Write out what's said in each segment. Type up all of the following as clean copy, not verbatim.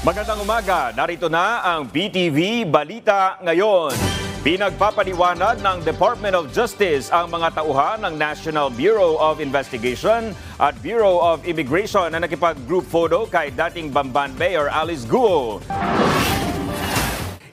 Magandang umaga, narito na ang BTV Balita Ngayon. Pinagpapaliwanag ng Department of Justice ang mga tauhan ng National Bureau of Investigation at Bureau of Immigration na nakipag-group photo kay dating Bamban Mayor Alice Guo.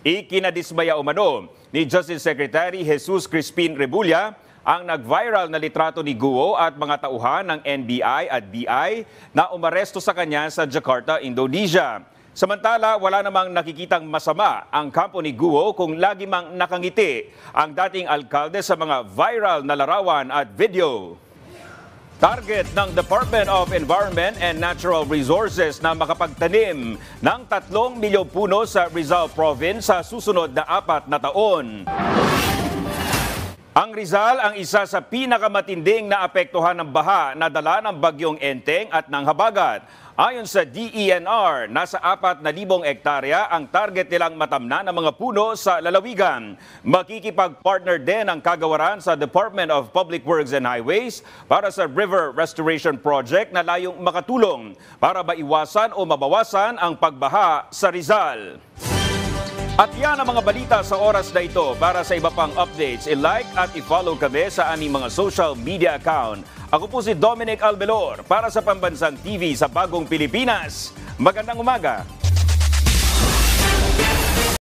Ikinadismaya umano ni Justice Secretary Jesus Crispin Rebulla ang nag-viral na litrato ni Guo at mga tauhan ng NBI at BI na umaresto sa kanya sa Jakarta, Indonesia. Samantala, wala namang nakikitang masama ang kampo ni Guo kung lagi mang nakangiti ang dating alkalde sa mga viral na larawan at video. Target ng Department of Environment and Natural Resources na makapagtanim ng 3 milyong puno sa Rizal Province sa susunod na 4 na taon. Ang Rizal ang isa sa pinakamatinding na apektuhan ng baha na dala ng bagyong Enteng at ng Habagat. Ayon sa DENR, nasa 4,000 hektarya ang target nilang matamnan ng mga puno sa lalawigan. Makikipag-partner din ang kagawaran sa Department of Public Works and Highways para sa River Restoration Project na layong makatulong para maiwasan o mabawasan ang pagbaha sa Rizal. At yan ang mga balita sa oras na ito. Para sa iba pang updates, i-like at i-follow kami sa aming mga social media account. Ako po si Dominic Albelor para sa Pambansang TV sa Bagong Pilipinas. Magandang umaga!